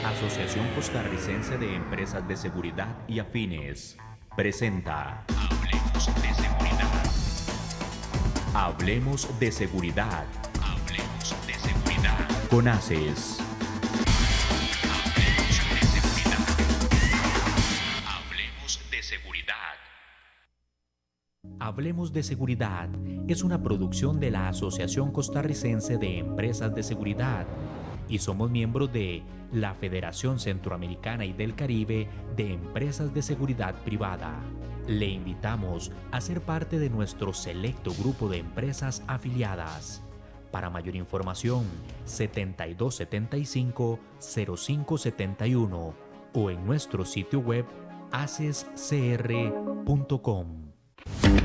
Asociación Costarricense de Empresas de Seguridad y Afines presenta Hablemos de Seguridad. Hablemos de Seguridad. Hablemos de Seguridad. Con ACES. Hablemos de Seguridad. Hablemos de Seguridad es una producción de la Asociación Costarricense de Empresas de Seguridad y somos miembros de la Federación Centroamericana y del Caribe de Empresas de Seguridad Privada. Le invitamos a ser parte de nuestro selecto grupo de empresas afiliadas. Para mayor información, 7275-0571 o en nuestro sitio web acescr.com.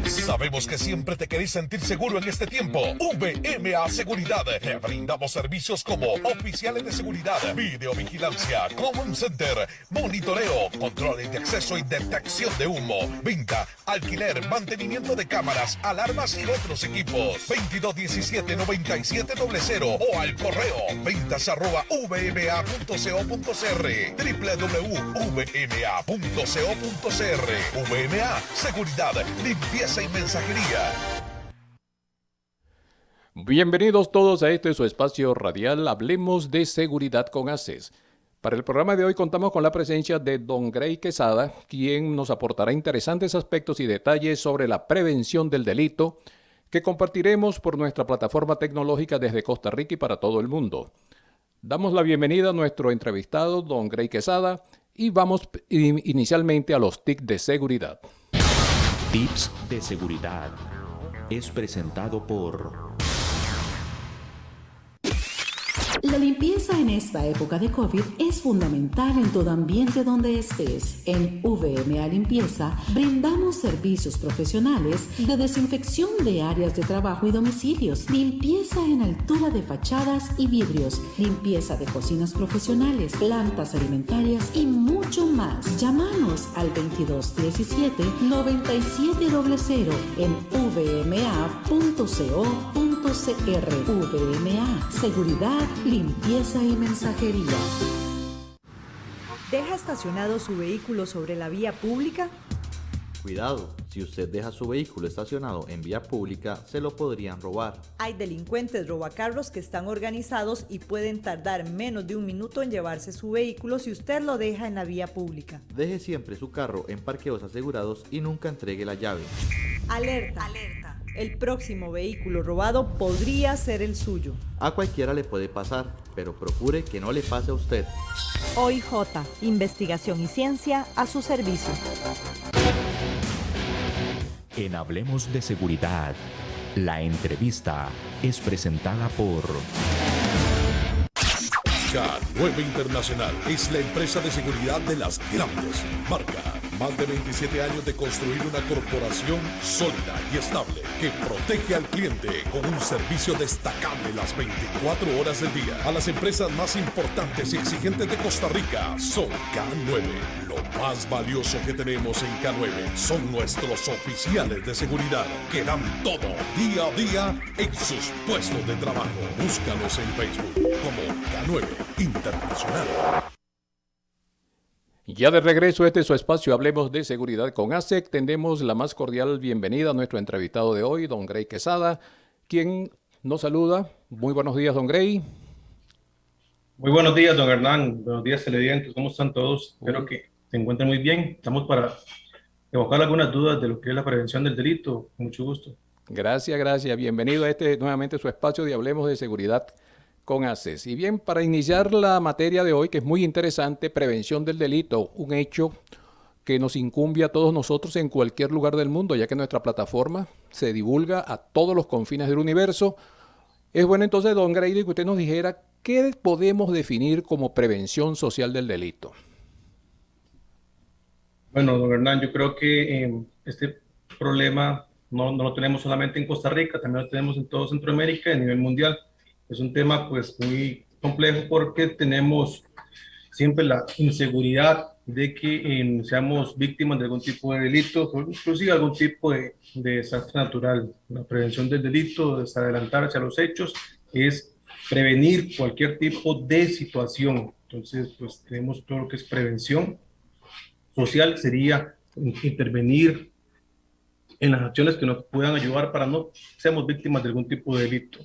Sabemos que siempre te querés sentir seguro en este tiempo. VMA Seguridad. Te brindamos servicios como oficiales de seguridad, videovigilancia, command center, monitoreo, controles de acceso y detección de humo, venta, alquiler, mantenimiento de cámaras, alarmas y otros equipos. 2217-9700 o al correo ventas@vma.co.cr, www.vma.co.cr. VMA Seguridad, limpieza y mensajería. Bienvenidos todos a este su espacio radial Hablemos de Seguridad con ACES. Para el programa de hoy contamos con la presencia de don Grey Quesada, quien nos aportará interesantes aspectos y detalles sobre la prevención del delito que compartiremos por nuestra plataforma tecnológica desde Costa Rica y para todo el mundo. Damos la bienvenida a nuestro entrevistado, don Grey Quesada, y vamos inicialmente a los TIC de seguridad. Tips de seguridad es presentado por... La limpieza en esta época de COVID es fundamental en todo ambiente donde estés. En VMA Limpieza brindamos servicios profesionales de desinfección de áreas de trabajo y domicilios, limpieza en altura de fachadas y vidrios, limpieza de cocinas profesionales, plantas alimentarias y mucho más. Llámanos al 2217-9700 en vma.co.cr. VMA, seguridad, limpieza y mensajería. ¿Deja estacionado su vehículo sobre la vía pública? Cuidado, si usted deja su vehículo estacionado en vía pública, se lo podrían robar. Hay delincuentes robacarros que están organizados y pueden tardar menos de un minuto en llevarse su vehículo si usted lo deja en la vía pública. Deje siempre su carro en parqueos asegurados y nunca entregue la llave. Alerta, alerta. El próximo vehículo robado podría ser el suyo. A cualquiera le puede pasar, pero procure que no le pase a usted. OIJ, investigación y ciencia a su servicio. En Hablemos de Seguridad, la entrevista es presentada por... K9 Internacional es la empresa de seguridad de las grandes marcas. Más de 27 años de construir una corporación sólida y estable que protege al cliente con un servicio destacable las 24 horas del día. A las empresas más importantes y exigentes de Costa Rica son K9. Lo más valioso que tenemos en K9 son nuestros oficiales de seguridad que dan todo día a día en sus puestos de trabajo. Búscalos en Facebook como K9 Internacional. Ya de regreso, este es su espacio Hablemos de Seguridad con ASEC. Tendemos la más cordial bienvenida a nuestro entrevistado de hoy, don Grey Quesada, quien nos saluda. Muy buenos días, don Grey. Muy buenos días, don Hernán. Buenos días, televidentes. ¿Cómo están todos? Espero que se encuentren muy bien. Estamos para evocar algunas dudas de lo que es la prevención del delito. Con mucho gusto. Gracias, gracias. Bienvenido a nuevamente su espacio de Hablemos de Seguridad con ACES. Y bien, para iniciar la materia de hoy, que es muy interesante, prevención del delito, un hecho que nos incumbe a todos nosotros en cualquier lugar del mundo, ya que nuestra plataforma se divulga a todos los confines del universo. Es bueno entonces, don Grady, que usted nos dijera qué podemos definir como prevención social del delito. Bueno, don Hernán, yo creo que este problema no lo tenemos solamente en Costa Rica, también lo tenemos en todo Centroamérica y a nivel mundial. Es un tema pues muy complejo porque tenemos siempre la inseguridad de que seamos víctimas de algún tipo de delito, o inclusive algún tipo de desastre natural. La prevención del delito es adelantarse a los hechos, es prevenir cualquier tipo de situación. Entonces, pues tenemos todo lo que es prevención social, sería intervenir en las acciones que nos puedan ayudar para no seamos víctimas de algún tipo de delito.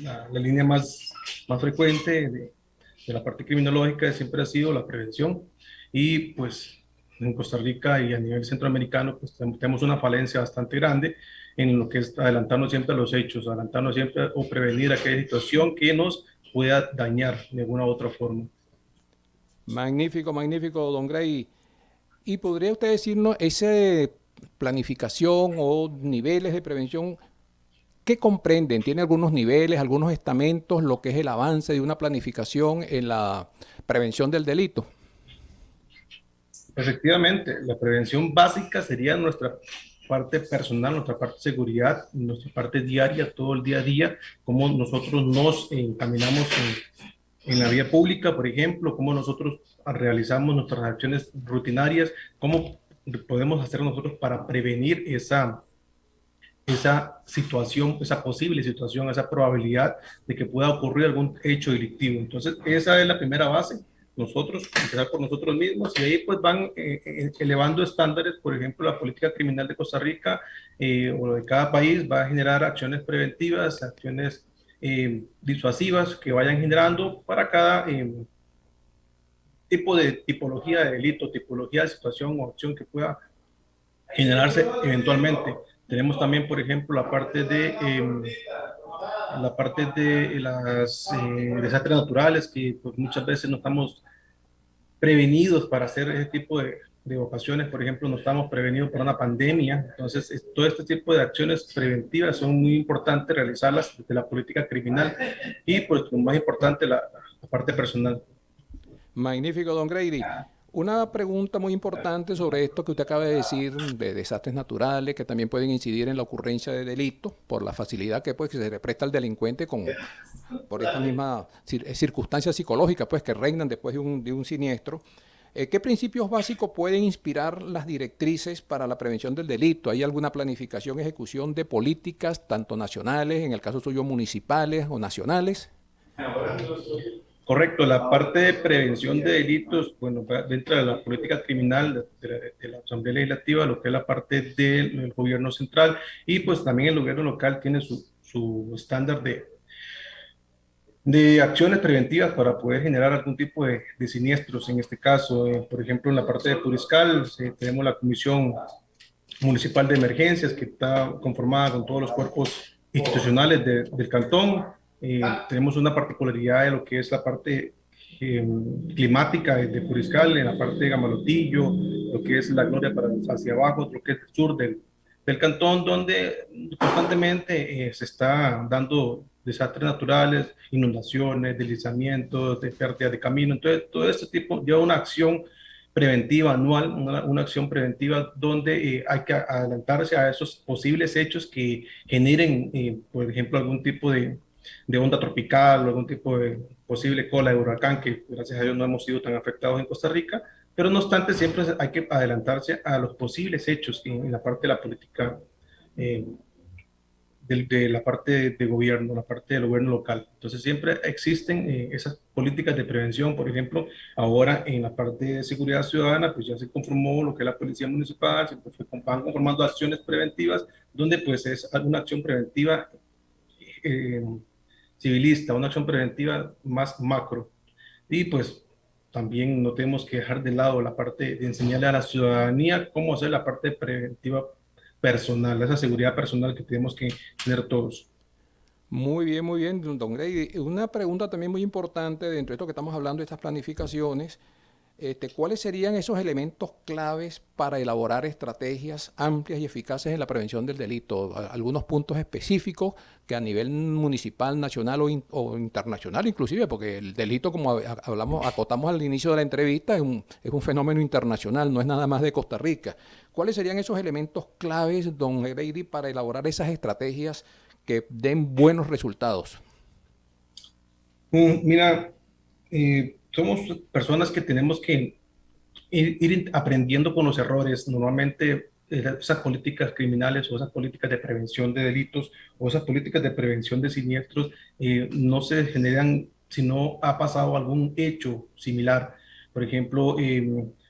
La línea más frecuente de la parte criminológica siempre ha sido la prevención, y pues en Costa Rica y a nivel centroamericano pues tenemos una falencia bastante grande en lo que es adelantarnos siempre a los hechos, adelantarnos siempre o prevenir aquella situación que nos pueda dañar de alguna u otra forma. Magnífico, magnífico, don Gray. ¿Y podría usted decirnos esa planificación o niveles de prevención, qué comprenden? ¿Tiene algunos niveles, algunos estamentos, lo que es el avance de una planificación en la prevención del delito? Efectivamente, la prevención básica sería nuestra parte personal, nuestra parte de seguridad, nuestra parte diaria, todo el día a día, cómo nosotros nos encaminamos en la vía pública, por ejemplo, cómo nosotros realizamos nuestras acciones rutinarias, cómo podemos hacer nosotros para prevenir esa situación, esa posible situación, esa probabilidad de que pueda ocurrir algún hecho delictivo. Entonces, esa es la primera base. Nosotros, empezar por nosotros mismos, y ahí pues van elevando estándares. Por ejemplo, la política criminal de Costa Rica o de cada país va a generar acciones preventivas, acciones disuasivas que vayan generando para cada tipo de tipología de delito, tipología de situación o acción que pueda generarse eventualmente. Tenemos también, por ejemplo, la parte de las desastres naturales, que pues, muchas veces no estamos prevenidos para hacer ese tipo de ocasiones. Por ejemplo, no estamos prevenidos para una pandemia. Entonces, todo este tipo de acciones preventivas son muy importantes realizarlas desde la política criminal y, pues, lo más importante, la parte personal. Magnífico, don Grady. Una pregunta muy importante sobre esto que usted acaba de decir de desastres naturales que también pueden incidir en la ocurrencia de delitos por la facilidad que, pues, que se le presta al delincuente por esta misma circunstancia psicológica pues, que reinan después de un siniestro. ¿Qué principios básicos pueden inspirar las directrices para la prevención del delito? ¿Hay alguna planificación, ejecución de políticas, tanto nacionales, en el caso suyo municipales o nacionales? Correcto, la parte de prevención de delitos, bueno, dentro de la política criminal de la Asamblea Legislativa, lo que es la parte del gobierno central, y pues también el gobierno local tiene su estándar de acciones preventivas para poder generar algún tipo de siniestros. En este caso, por ejemplo, en la parte de Puriscal, tenemos la Comisión Municipal de Emergencias, que está conformada con todos los cuerpos institucionales del cantón. Tenemos una particularidad de lo que es la parte climática de Puriscal, en la parte de Gamalotillo, lo que es la Gloria para hacia abajo, lo que es el sur del cantón, donde constantemente se está dando desastres naturales, inundaciones, deslizamientos, de pérdida de camino. Entonces, todo este tipo lleva una acción preventiva anual, una acción preventiva donde hay que adelantarse a esos posibles hechos que generen, por ejemplo, algún tipo de onda tropical o algún tipo de posible cola de huracán, que gracias a Dios no hemos sido tan afectados en Costa Rica, pero no obstante siempre hay que adelantarse a los posibles hechos en la parte de la política, de la parte de gobierno, la parte del gobierno local. Entonces siempre existen esas políticas de prevención. Por ejemplo, ahora en la parte de seguridad ciudadana, pues ya se conformó lo que es la policía municipal, se van conformando acciones preventivas, donde pues es una acción preventiva civilista, una acción preventiva más macro. Y pues también no tenemos que dejar de lado la parte de enseñarle a la ciudadanía cómo hacer la parte preventiva personal, esa seguridad personal que tenemos que tener todos. Muy bien, don Grady. Una pregunta también muy importante dentro de esto que estamos hablando de estas planificaciones. ¿Cuáles serían esos elementos claves para elaborar estrategias amplias y eficaces en la prevención del delito? Algunos puntos específicos que a nivel municipal, nacional o internacional inclusive, porque el delito, como acotamos al inicio de la entrevista, es un fenómeno internacional, no es nada más de Costa Rica. ¿Cuáles serían esos elementos claves, don Grady, para elaborar esas estrategias que den buenos resultados? Mira, somos personas que tenemos que ir aprendiendo con los errores. Normalmente esas políticas criminales o esas políticas de prevención de delitos o esas políticas de prevención de siniestros no se generan si no ha pasado algún hecho similar. Por ejemplo,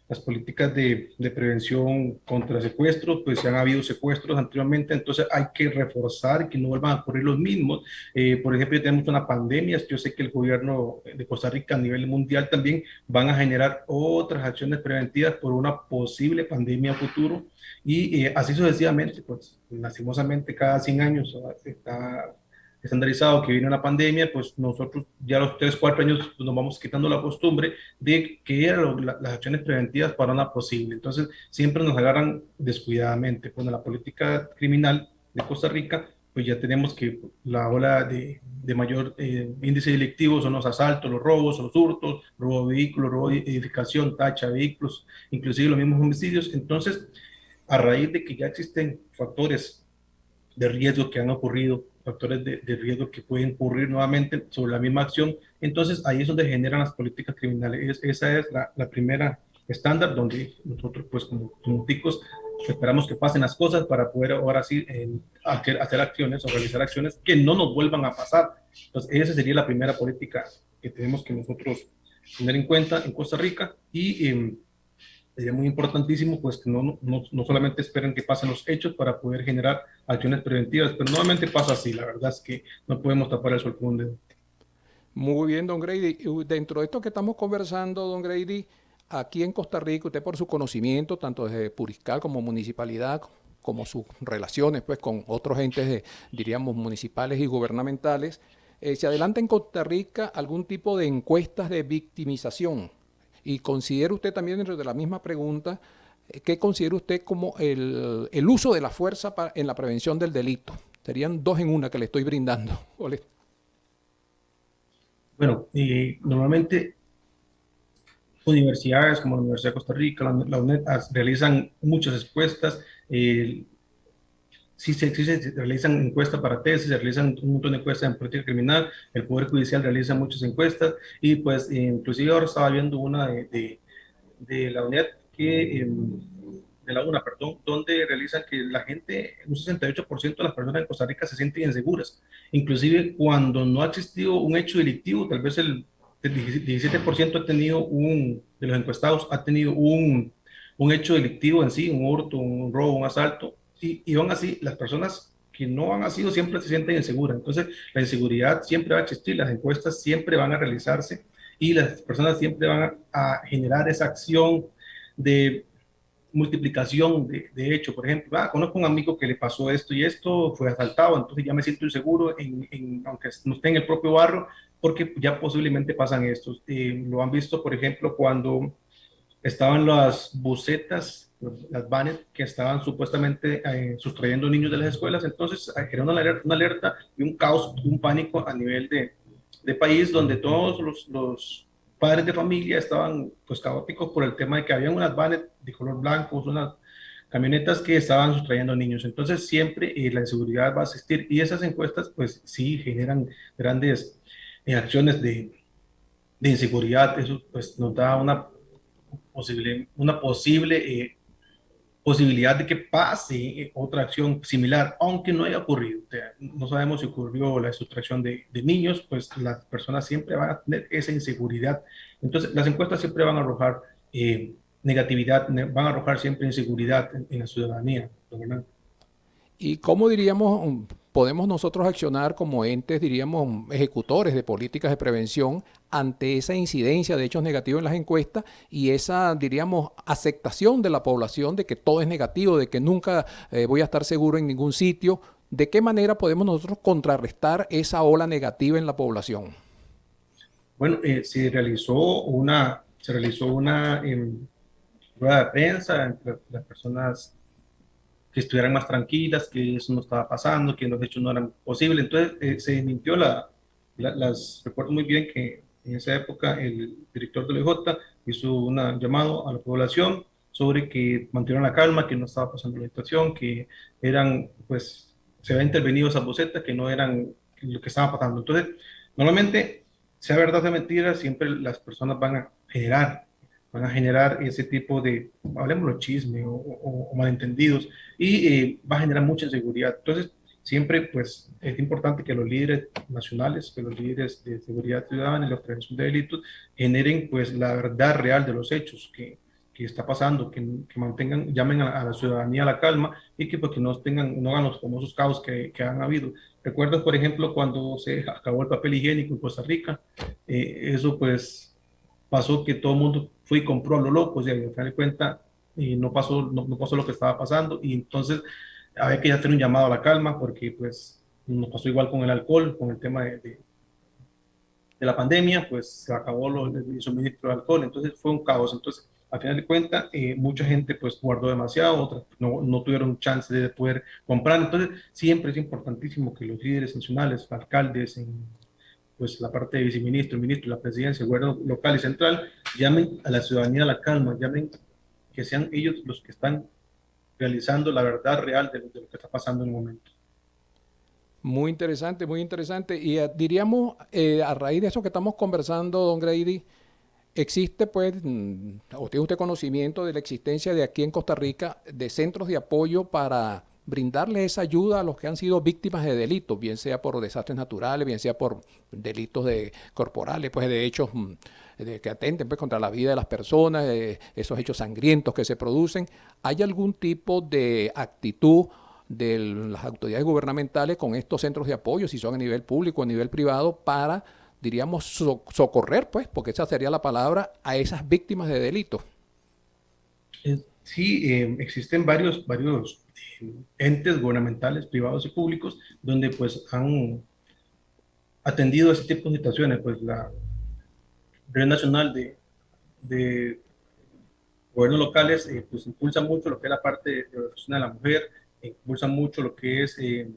las políticas de prevención contra secuestros, pues ya han habido secuestros anteriormente, entonces hay que reforzar que no vuelvan a ocurrir los mismos. Por ejemplo, ya tenemos una pandemia, yo sé que el gobierno de Costa Rica a nivel mundial también van a generar otras acciones preventivas por una posible pandemia futuro y así sucesivamente, pues lastimosamente cada 100 años está estandarizado que viene una pandemia, pues nosotros ya a los 3, 4 años pues, nos vamos quitando la costumbre de que eran las acciones preventivas para una posible. Entonces, siempre nos agarran descuidadamente. Con la política criminal de Costa Rica, pues ya tenemos que la ola de mayor índice delictivo son los asaltos, los robos, los hurtos, robo de vehículos, robo de edificación, tacha de vehículos, inclusive los mismos homicidios. Entonces, a raíz de que ya existen factores de riesgo que han ocurrido, factores de riesgo que pueden ocurrir nuevamente sobre la misma acción. Entonces, ahí es donde generan las políticas criminales. Esa es la primera estándar donde nosotros, pues, como ticos, esperamos que pasen las cosas para poder ahora sí hacer acciones o realizar acciones que no nos vuelvan a pasar. Entonces, esa sería la primera política que tenemos que nosotros tener en cuenta en Costa Rica y sería muy importantísimo pues que no solamente esperen que pasen los hechos para poder generar acciones preventivas, pero normalmente pasa así, la verdad es que no podemos tapar el sol con un dedo. Muy bien, don Grady. Dentro de esto que estamos conversando, don Grady, aquí en Costa Rica, usted por su conocimiento, tanto desde Puriscal como municipalidad, como sus relaciones pues, con otros entes, diríamos, municipales y gubernamentales, ¿se adelanta en Costa Rica algún tipo de encuestas de victimización? Y considera usted también dentro de la misma pregunta, ¿qué considera usted como el uso de la fuerza en la prevención del delito? Serían 2 en 1 que le estoy brindando. Bueno, normalmente universidades como la Universidad de Costa Rica, la UNED, realizan muchas encuestas, sí se realizan encuestas para tesis, se realizan un montón de encuestas en política criminal, el Poder Judicial realiza muchas encuestas y pues inclusive ahora estaba viendo una de la UNED de la UNA, perdón, donde realizan que la gente, un 68% de las personas en Costa Rica se sienten inseguras, inclusive cuando no ha existido un hecho delictivo, tal vez el 17% ha tenido de los encuestados ha tenido un hecho delictivo en sí, un hurto, un robo, un asalto, y aún así las personas que no han sido siempre se sienten inseguras. Entonces, la inseguridad siempre va a existir, las encuestas siempre van a realizarse y las personas siempre van a generar esa acción de multiplicación de hecho. Por ejemplo, conozco un amigo que le pasó esto y esto, fue asaltado, entonces ya me siento inseguro, aunque no esté en el propio barrio, porque ya posiblemente pasan estos. Lo han visto, por ejemplo, cuando estaban las bucetas, las vanes que estaban supuestamente sustrayendo niños de las escuelas, entonces era una alerta y un caos, un pánico a nivel de país, donde todos los padres de familia estaban pues caóticos por el tema de que había unas vanes de color blanco, unas camionetas que estaban sustrayendo niños. Entonces siempre la inseguridad va a existir y esas encuestas pues sí generan grandes acciones de inseguridad. Eso pues nos da una posible posibilidad de que pase otra acción similar, aunque no haya ocurrido. O sea, no sabemos si ocurrió la sustracción de niños, pues las personas siempre van a tener esa inseguridad. Entonces, las encuestas siempre van a arrojar negatividad, van a arrojar siempre inseguridad en la ciudadanía, ¿verdad? ¿Y cómo diríamos, podemos nosotros accionar como entes, diríamos, ejecutores de políticas de prevención ante esa incidencia de hechos negativos en las encuestas y esa, diríamos, aceptación de la población de que todo es negativo, de que nunca voy a estar seguro en ningún sitio? ¿De qué manera podemos nosotros contrarrestar esa ola negativa en la población? Bueno, se realizó una rueda de prensa entre las personas que estuvieran más tranquilas, que eso no estaba pasando, que los hechos no eran posibles. Entonces se mintió recuerdo muy bien que en esa época el director del OIJ hizo un llamado a la población sobre que mantuvieran la calma, que no estaba pasando la situación, que pues, se había intervenido esas bocetas, que no eran lo que estaba pasando. Entonces, normalmente, sea verdad o sea mentira, siempre las personas van a generar van a generar ese tipo de, hablemos chisme o malentendidos, y va a generar mucha inseguridad. Entonces, siempre pues es importante que los líderes nacionales, que los líderes de seguridad ciudadana y la prevención de delitos generen pues la verdad real de los hechos que está pasando, que mantengan, llamen a la ciudadanía a la calma y que pues que no hagan los famosos caos que han habido. Recuerdo, por ejemplo, cuando se acabó el papel higiénico en Costa Rica, eso pues pasó que todo el mundo fue y compró a lo loco, o sea, y al final de cuentas no pasó lo que estaba pasando, y entonces había que hacer un llamado a la calma, porque pues nos pasó igual con el alcohol, con el tema de la pandemia, pues se acabó el suministro de alcohol, entonces fue un caos. Entonces, al final de cuentas, mucha gente pues guardó demasiado, otras no tuvieron chance de poder comprar. Entonces, siempre es importantísimo que los líderes nacionales, alcaldes, pues la parte de viceministro, ministro, la presidencia, el gobierno local y central, llamen a la ciudadanía a la calma, llamen que sean ellos los que están realizando la verdad real de lo que está pasando en el momento. Muy interesante, muy interesante. Y diríamos, a raíz de eso que estamos conversando, don Grady, existe pues, o tiene usted conocimiento de la existencia de aquí en Costa Rica de centros de apoyo para brindarle esa ayuda a los que han sido víctimas de delitos, bien sea por desastres naturales, bien sea por delitos corporales, pues de hechos que atenten pues, contra la vida de las personas, esos hechos sangrientos que se producen. ¿Hay algún tipo de actitud de las autoridades gubernamentales con estos centros de apoyo, si son a nivel público o a nivel privado, para, diríamos, socorrer, pues, porque esa sería la palabra, a esas víctimas de delitos? Sí, existen varios entes gubernamentales, privados y públicos, donde pues han atendido ese tipo de situaciones. Pues la Red Nacional de Gobiernos Locales pues impulsa mucho lo que es la parte de protección de la mujer, impulsa mucho lo que es el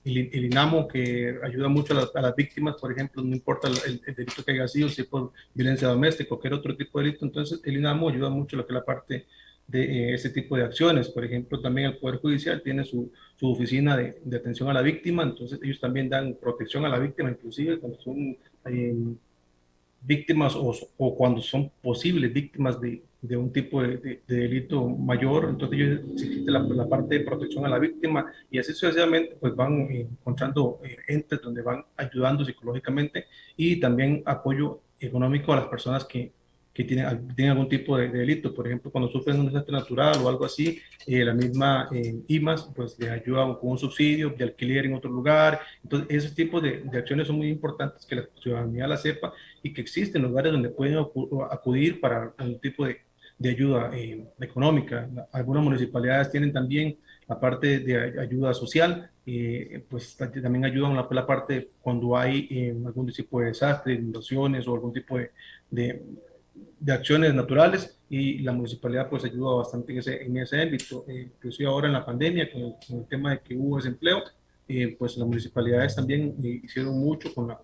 INAMO, que ayuda mucho a las víctimas, por ejemplo, no importa el delito que haya sido, si es por violencia doméstica o cualquier otro tipo de delito. Entonces el INAMO ayuda mucho a lo que es la parte de ese tipo de acciones. Por ejemplo, también el Poder Judicial tiene su oficina de atención a la víctima, entonces ellos también dan protección a la víctima, inclusive cuando son víctimas o cuando son posibles víctimas de un tipo de delito mayor. Entonces ellos existe la parte de protección a la víctima, y así sucesivamente pues van encontrando entes donde van ayudando psicológicamente, y también apoyo económico a las personas que tienen algún tipo de delito. Por ejemplo, cuando sufren un desastre natural o algo así, la misma IMAS pues les ayuda con un subsidio de alquiler en otro lugar. Entonces, esos tipos de acciones son muy importantes que la ciudadanía la sepa, y que existen lugares donde pueden acudir para un tipo de ayuda económica. Algunas municipalidades tienen también la parte de ayuda social, pues también ayudan la parte cuando hay algún tipo de desastre, inundaciones o algún tipo de acciones naturales, y la municipalidad pues ayuda bastante en ese ámbito. Inclusive ahora en la pandemia, con el tema de que hubo desempleo, pues las municipalidades también hicieron mucho con la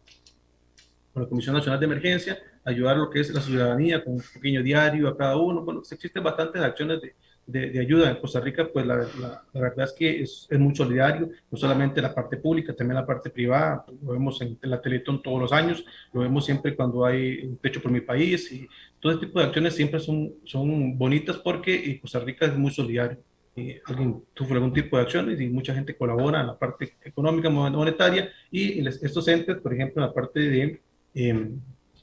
Comisión Nacional de Emergencia, ayudar a lo que es la ciudadanía con un pequeño diario a cada uno. Bueno, existen bastantes acciones de ayuda en Costa Rica. Pues la verdad es que es muy solidario, no solamente la parte pública, también la parte privada. Lo vemos en la Teletón todos los años, lo vemos siempre cuando hay un Techo por mi país, y todo este tipo de acciones siempre son bonitas, porque Costa Rica es muy solidario. Alguien sufre algún tipo de acciones y mucha gente colabora en la parte económica, monetaria, y estos entes, por ejemplo, en la parte de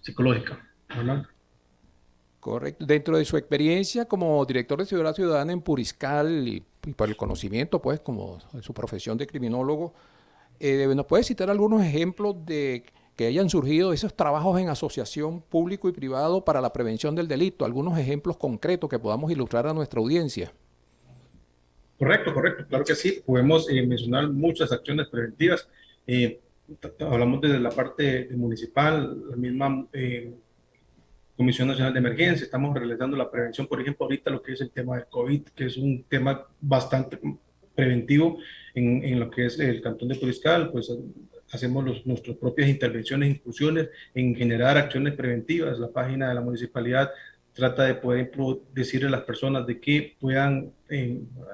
psicológica, ¿verdad? Correcto. Dentro de su experiencia como director de Seguridad Ciudadana en Puriscal y por el conocimiento, pues, como su profesión de criminólogo, ¿nos puede citar algunos ejemplos de que hayan surgido esos trabajos en asociación público y privado para la prevención del delito? Algunos ejemplos concretos que podamos ilustrar a nuestra audiencia. Correcto, claro que sí. Podemos mencionar muchas acciones preventivas. Hablamos desde la parte municipal, la misma Comisión Nacional de Emergencia. Estamos realizando la prevención, por ejemplo, ahorita lo que es el tema del COVID, que es un tema bastante preventivo en lo que es el Cantón de Puriscal. Pues hacemos nuestras propias intervenciones, inclusiones en generar acciones preventivas. La página de la municipalidad trata de, por ejemplo, decirle a las personas de que puedan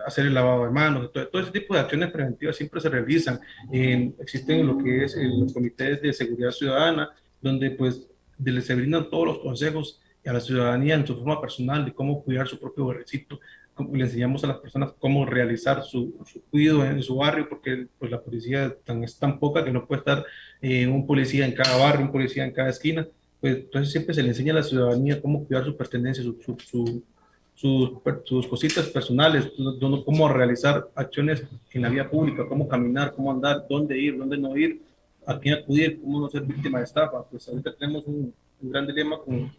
hacer el lavado de manos. Todo ese tipo de acciones preventivas siempre se realizan. Existen lo que es los comités de seguridad ciudadana, donde pues se brindan todos los consejos a la ciudadanía en su forma personal de cómo cuidar su propio barricito. Le enseñamos a las personas cómo realizar su cuidado en su barrio, porque pues, la policía es tan poca que no puede estar un policía en cada barrio, un policía en cada esquina. Pues, entonces siempre se le enseña a la ciudadanía cómo cuidar su pertenencia, sus cositas personales, cómo realizar acciones en la vía pública, cómo caminar, cómo andar, dónde ir, dónde no ir, a quién acudir, cómo no ser víctima de estafa. Pues ahorita tenemos un gran dilema con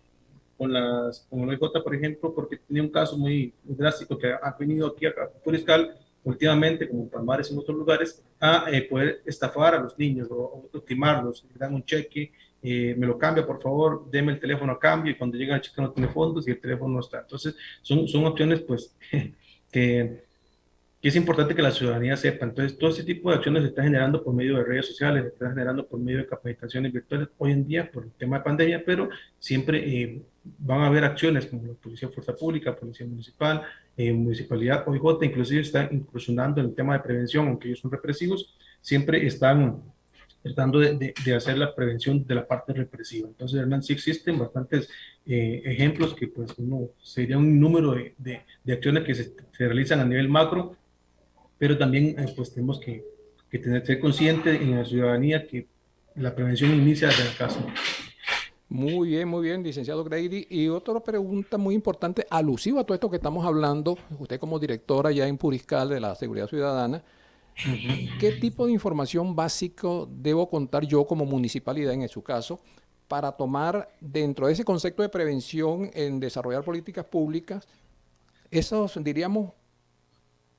el OIJ, por ejemplo, porque tenía un caso muy drástico que ha venido aquí a Puriscal últimamente, como en Palmares y en otros lugares, a poder estafar a los niños o timarlos, le dan un cheque, me lo cambia, por favor, deme el teléfono a cambio, y cuando llega el cheque no tiene fondos y el teléfono no está. Entonces, son opciones, pues, que es importante que la ciudadanía sepa. Entonces, todo ese tipo de acciones se está generando por medio de redes sociales, se está generando por medio de capacitaciones virtuales hoy en día por el tema de pandemia, pero siempre van a haber acciones como la Policía de Fuerza Pública, Policía Municipal, Municipalidad, OIJ, inclusive está incursionando en el tema de prevención, aunque ellos son represivos, siempre están tratando de hacer la prevención de la parte represiva. Entonces, realmente sí existen bastantes ejemplos que pues sería un número de acciones que se realizan a nivel macro, pero también pues tenemos que ser conscientes en la ciudadanía que la prevención inicia desde la casa. Muy bien, licenciado Grady. Y otra pregunta muy importante, alusiva a todo esto que estamos hablando, usted como directora ya en Puriscal de la Seguridad Ciudadana, ¿qué tipo de información básico debo contar yo como municipalidad, en su caso, para tomar dentro de ese concepto de prevención en desarrollar políticas públicas esos, diríamos,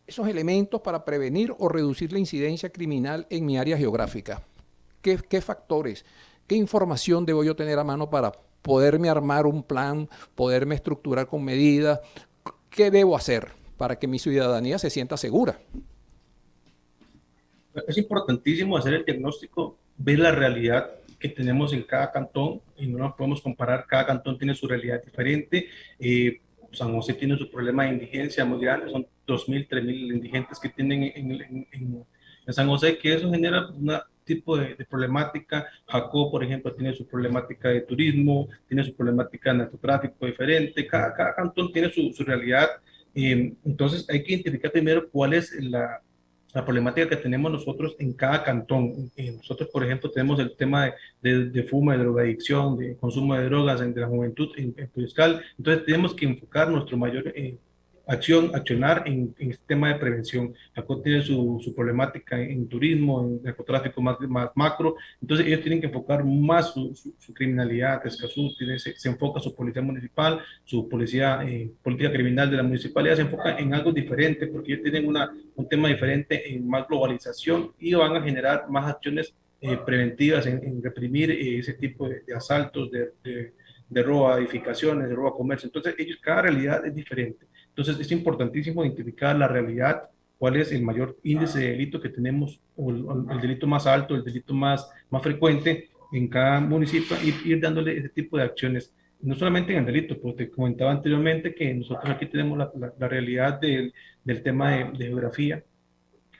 esos elementos para prevenir o reducir la incidencia criminal en mi área geográfica? ¿Qué factores, qué información debo yo tener a mano para poderme armar un plan, poderme estructurar con medidas? ¿Qué debo hacer para que mi ciudadanía se sienta segura? Es importantísimo hacer el diagnóstico, ver la realidad que tenemos en cada cantón, y no nos podemos comparar, cada cantón tiene su realidad diferente. San José tiene su problema de indigencia muy grande, son 2.000, 3.000 indigentes que tienen en San José, que eso genera un tipo de problemática. Jacó, por ejemplo, tiene su problemática de turismo, tiene su problemática de narcotráfico diferente, cada cantón tiene su realidad. Entonces hay que identificar primero cuál es la problemática que tenemos nosotros en cada cantón. Nosotros, por ejemplo, tenemos el tema de fumo, de drogadicción, de consumo de drogas entre la juventud en Puriscal. Entonces tenemos que enfocar nuestro mayor accionar en este tema de prevención. Jacó tiene su problemática en turismo, en narcotráfico más macro. Entonces ellos tienen que enfocar más su criminalidad. Escazú se enfoca su policía municipal, su policía, política criminal de la municipalidad se enfoca en algo diferente, porque ellos tienen un tema diferente en más globalización, y van a generar más acciones preventivas en reprimir ese tipo de asaltos, de robo a edificaciones, de robo a comercio. Entonces cada realidad es diferente. Entonces es importantísimo identificar la realidad, cuál es el mayor índice de delito que tenemos, o el delito más alto, el delito más frecuente en cada municipio, y ir dándole ese tipo de acciones. No solamente en el delito, pues te comentaba anteriormente que nosotros aquí tenemos la realidad del tema de geografía,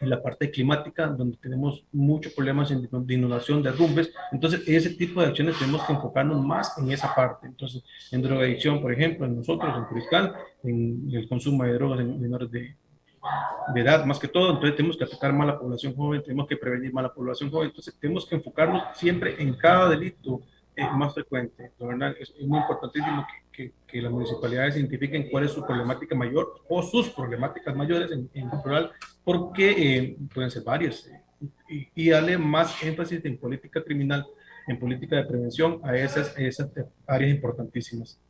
en la parte climática, donde tenemos muchos problemas de inundación, derrumbes. Entonces, ese tipo de acciones tenemos que enfocarnos más en esa parte. Entonces, en drogadicción, por ejemplo, en nosotros, en Puriscal, en el consumo de drogas en menores de edad, más que todo. Entonces, tenemos que atacar más a la población joven, tenemos que prevenir más a la población joven. Entonces, tenemos que enfocarnos siempre en cada delito más frecuente. La verdad, es muy importantísimo que las municipalidades identifiquen cuál es su problemática mayor o sus problemáticas mayores en plural, porque pueden ser varias, y darle más énfasis en política criminal, en política de prevención a esas áreas importantísimas.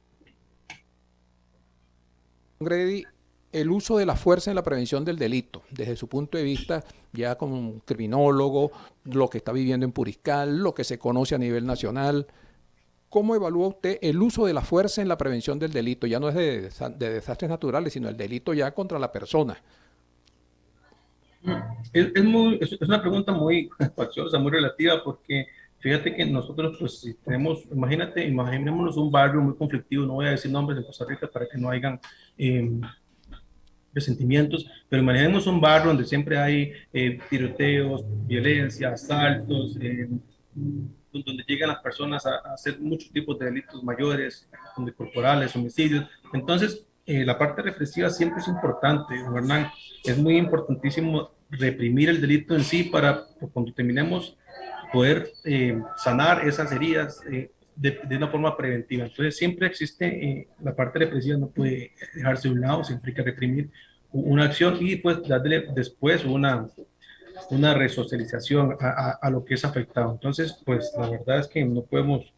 Grady, el uso de la fuerza en la prevención del delito, desde su punto de vista ya como un criminólogo, lo que está viviendo en Puriscal, lo que se conoce a nivel nacional, ¿cómo evalúa usted el uso de la fuerza en la prevención del delito? Ya no es de desastres naturales, sino el delito ya contra la persona. Es una pregunta muy facciosa, muy relativa, porque fíjate que nosotros, pues, si tenemos, imaginémonos un barrio muy conflictivo, no voy a decir nombres de Costa Rica para que no hayan resentimientos, pero imaginemos un barrio donde siempre hay tiroteos, violencia, asaltos, donde llegan las personas a hacer muchos tipos de delitos mayores, de corporales, homicidios. Entonces, la parte represiva siempre es importante, Hernán. Es muy importantísimo reprimir el delito en sí para cuando terminemos poder sanar esas heridas de una forma preventiva. Entonces siempre existe la parte represiva, no puede dejarse de un lado, siempre hay que reprimir una acción y pues darle después una resocialización a lo que es afectado. Entonces, pues la verdad es que no podemos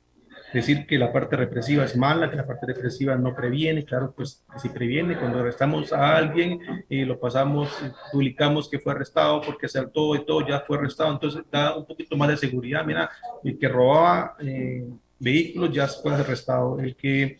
decir que la parte represiva es mala, que la parte represiva no previene. Claro, pues si previene, cuando arrestamos a alguien y lo pasamos, publicamos que fue arrestado porque asaltó y todo, ya fue arrestado, entonces da un poquito más de seguridad. Mira, el que robaba vehículos ya fue arrestado, el que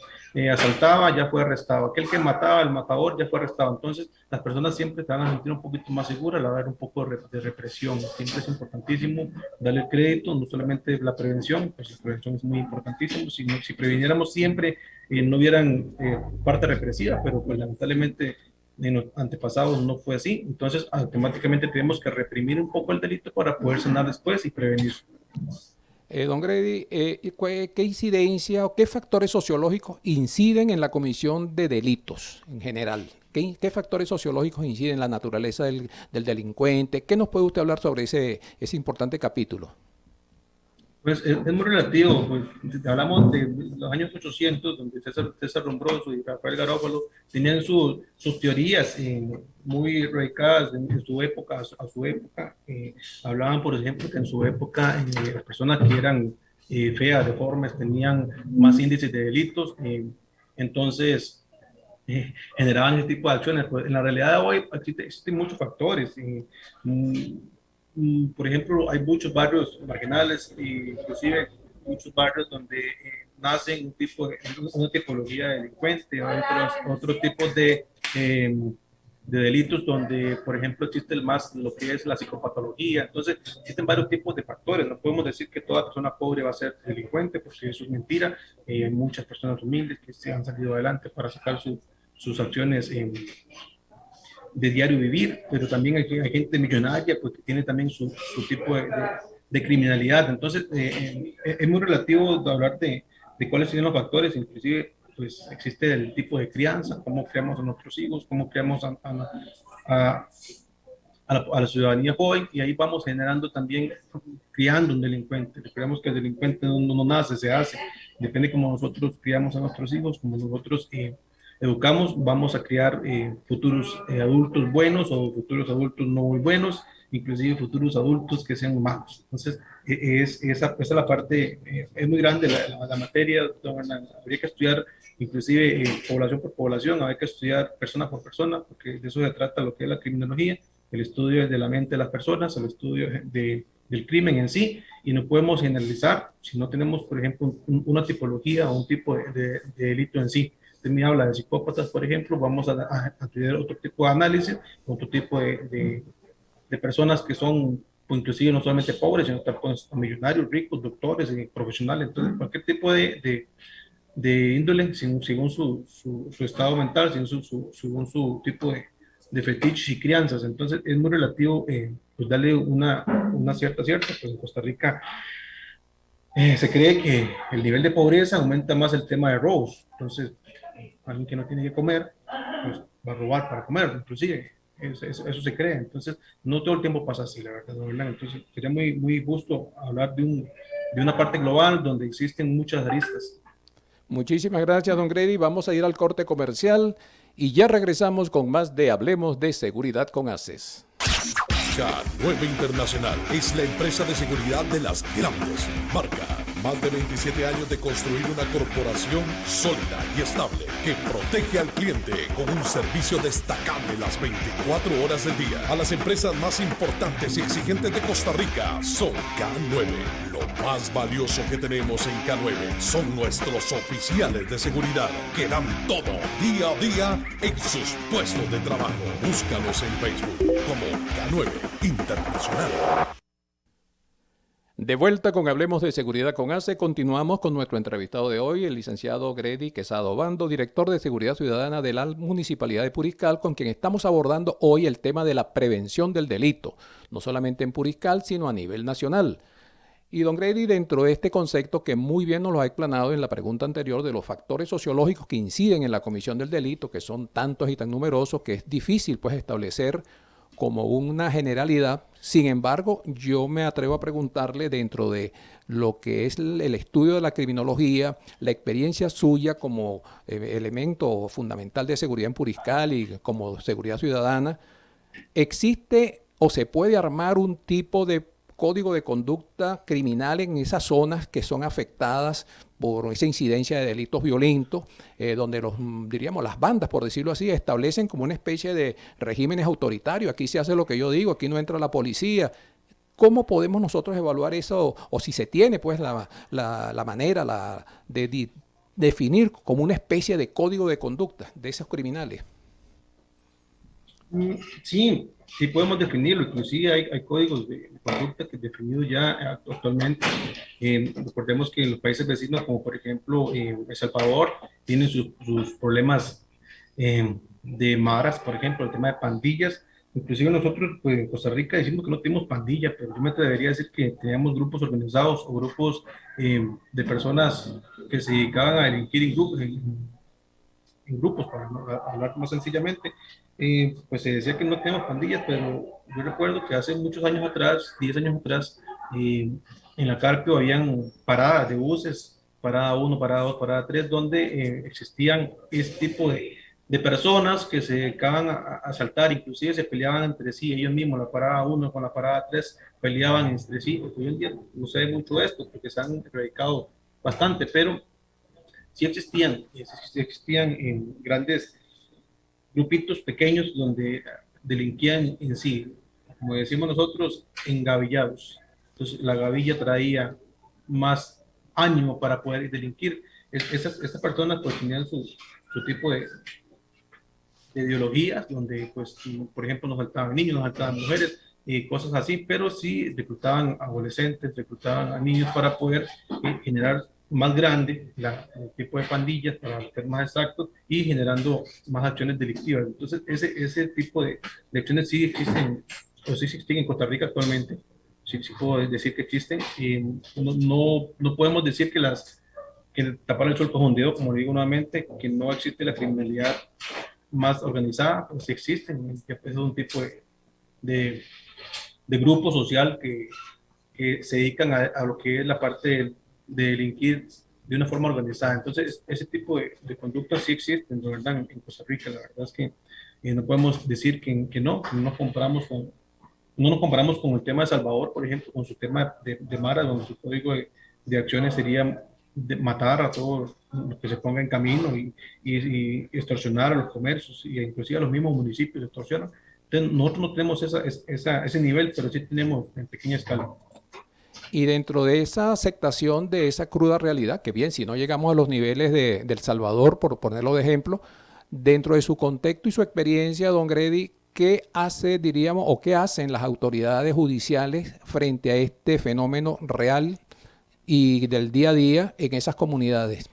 asaltaba ya fue arrestado, aquel que mataba, el matador ya fue arrestado. Entonces las personas siempre se van a sentir un poquito más seguras al haber un poco de represión. Siempre es importantísimo darle crédito, no solamente la prevención, pues la prevención es muy importantísimo. Si previniéramos siempre, no hubieran parte represiva, pero pues lamentablemente en los antepasados no fue así. Entonces automáticamente tenemos que reprimir un poco el delito para poder sanar después y prevenir. Don Gredy, ¿qué incidencia o qué factores sociológicos inciden en la comisión de delitos en general? ¿Qué factores sociológicos inciden en la naturaleza del delincuente? ¿Qué nos puede usted hablar sobre ese importante capítulo? Pues es muy relativo. Pues, hablamos de los años 800, donde César Lombroso y Rafael Garófalo tenían sus teorías muy radicadas en su época, a su época. Hablaban, por ejemplo, que en su época las personas que eran feas, deformes, tenían más índices de delitos. Entonces, generaban ese tipo de acciones. Pues, en la realidad de hoy existen muchos factores. Por ejemplo, hay muchos barrios marginales, inclusive muchos barrios donde nacen una tipología de delincuente, otros tipos de delitos donde, por ejemplo, existe lo que es la psicopatología. Entonces, existen varios tipos de factores. No podemos decir que toda persona pobre va a ser delincuente, porque eso es mentira. Hay muchas personas humildes que se han salido adelante para sacar sus acciones de diario vivir, pero también hay gente millonaria pues, que tiene también su tipo de criminalidad. Entonces, es muy relativo hablar de cuáles son los factores. Inclusive, pues existe el tipo de crianza, cómo criamos a nuestros hijos, cómo criamos a la ciudadanía joven, y ahí vamos generando también, criando un delincuente. Recordemos que el delincuente no nace, se hace. Depende cómo nosotros criamos a nuestros hijos, como nosotros educamos, vamos a criar futuros adultos buenos o futuros adultos no muy buenos, inclusive futuros adultos que sean malos. Entonces, esa es la parte, es muy grande la materia. Habría que estudiar inclusive población por población, habría que estudiar persona por persona, porque de eso se trata lo que es la criminología, el estudio de la mente de las personas, el estudio del crimen en sí, y no podemos generalizar si no tenemos, por ejemplo, una tipología o un tipo de delito en sí. Usted me habla de psicópatas, por ejemplo, vamos a tener otro tipo de análisis, otro tipo de personas que son, pues, inclusive no solamente pobres, sino también millonarios, ricos, doctores, profesionales. Entonces, cualquier tipo de índole, según su estado mental, según su tipo de fetiches y crianzas. Entonces, es muy relativo pues darle una cierta, pues en Costa Rica se cree que el nivel de pobreza aumenta más el tema de robos. Entonces, alguien que no tiene que comer, pues va a robar para comer, inclusive. Eso se cree. Entonces, no todo el tiempo pasa así, la verdad. Entonces, sería muy justo hablar de una parte global donde existen muchas aristas. Muchísimas gracias, don Gredy. Vamos a ir al corte comercial y ya regresamos con más de Hablemos de Seguridad con ACES. K9 Internacional es la empresa de seguridad de las grandes marcas. Más de 27 años de construir una corporación sólida y estable que protege al cliente con un servicio destacable las 24 horas del día. A las empresas más importantes y exigentes de Costa Rica son K9. Lo más valioso que tenemos en K9 son nuestros oficiales de seguridad que dan todo día a día en sus puestos de trabajo. Búscalos en Facebook como K9 Internacional. De vuelta con Hablemos de Seguridad con ACE, continuamos con nuestro entrevistado de hoy, el licenciado Gredy Quesada Obando, director de Seguridad Ciudadana de la Municipalidad de Puriscal, con quien estamos abordando hoy el tema de la prevención del delito, no solamente en Puriscal, sino a nivel nacional. Y don Grady, dentro de este concepto que muy bien nos lo ha explanado en la pregunta anterior de los factores sociológicos que inciden en la comisión del delito, que son tantos y tan numerosos que es difícil pues establecer como una generalidad. Sin embargo, yo me atrevo a preguntarle dentro de lo que es el estudio de la criminología, la experiencia suya como elemento fundamental de seguridad en Puriscal y como seguridad ciudadana, ¿existe o se puede armar un tipo de código de conducta criminal en esas zonas que son afectadas por esa incidencia de delitos violentos, donde diríamos, las bandas, por decirlo así, establecen como una especie de regímenes autoritarios? Aquí se hace lo que yo digo, aquí no entra la policía. ¿Cómo podemos nosotros evaluar eso? O si se tiene pues la manera de definir como una especie de código de conducta de esos criminales. Sí, sí podemos definirlo, inclusive hay códigos de conducta que definidos ya actualmente. Recordemos que en los países vecinos, como por ejemplo El Salvador, tienen sus problemas de maras, por ejemplo, el tema de pandillas. Inclusive nosotros pues, en Costa Rica decimos que no tenemos pandilla, pero yo me atrevería a decir que teníamos grupos organizados o grupos de personas que se dedicaban a delinquir en grupos, para hablar más sencillamente. Pues se decía que no tenemos pandillas, pero yo recuerdo que hace muchos años atrás, 10 años atrás, en la Carpio habían paradas de buses, parada 1, parada 2, parada 3, donde existían este tipo de personas que se dedicaban a asaltar, inclusive se peleaban entre sí, ellos mismos, la parada 1 con la parada 3, peleaban entre sí. Hoy en día no se ve mucho esto, porque se han erradicado bastante, pero sí existían en grandes grupitos pequeños donde delinquían en sí, como decimos nosotros, engavillados. Entonces la gavilla traía más ánimo para poder delinquir. Estas personas pues tenían su tipo de ideologías, donde pues, por ejemplo, nos faltaban niños, nos faltaban mujeres, cosas así, pero sí reclutaban adolescentes, reclutaban a niños para poder generar más grande el tipo de pandillas, para ser más exactos, y generando más acciones delictivas. Entonces, ese tipo de acciones sí existen, o sí existen en Costa Rica actualmente. Sí, sí puedo decir que existen. No podemos decir que tapar el sol con un dedo, como digo nuevamente, que no existe la criminalidad más organizada, pues sí existen. Es un tipo de grupo social que se dedican a lo que es la parte de delinquir de una forma organizada. Entonces, ese tipo de conductas sí existen, de verdad, en Costa Rica. La verdad es que no podemos decir que no nos comparamos con el tema de Salvador, por ejemplo, con su tema de Mara, donde su código de acciones sería de matar a todos los que se pongan en camino y extorsionar a los comercios y inclusive a los mismos municipios extorsionan. Entonces, nosotros no tenemos ese nivel, pero sí tenemos en pequeña escala. Y dentro de esa aceptación de esa cruda realidad, que bien, si no llegamos a los niveles de El Salvador, por ponerlo de ejemplo, dentro de su contexto y su experiencia, don Grady, ¿qué hace, diríamos, o qué hacen las autoridades judiciales frente a este fenómeno real y del día a día en esas comunidades?